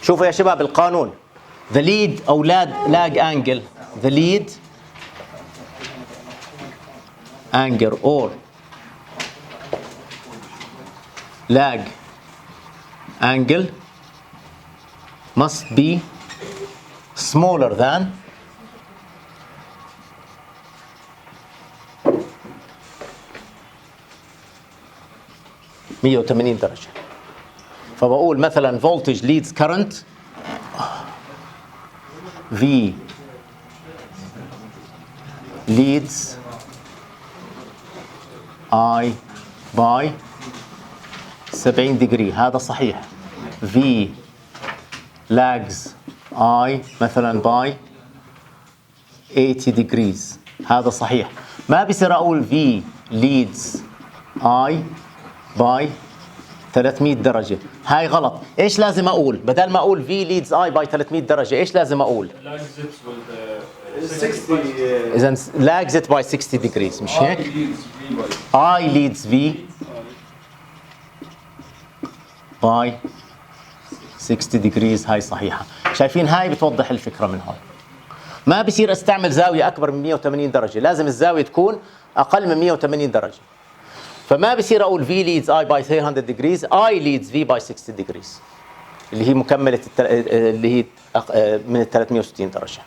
شوفوا يا شباب القانون. the lead أو lag angle, the lead angle or lag angle must be smaller than 180 درجة. فبقول مثلا voltage leads current V leads I by 70 degree. هذا صحيح. V lags I مثلا by 80 degrees. هذا صحيح. ما بيصير أقول V leads I by 300 درجة. هاي غلط. إيش لازم أقول؟ بدل ما أقول V leads I by 300 درجة إيش لازم أقول؟ إذا lags it by 60 degrees مش هيك؟ I leads V by 60 degrees. هاي صحيحة. شايفين هاي بتوضح الفكرة من هون. ما بصير استعمل زاوية أكبر من 180 درجة، لازم الزاوية تكون أقل من 180 درجة. فما بصير أقول V leads I by 300 degrees، I leads V by 60 degrees اللي هي مكملة اللي هي من 360 درجة.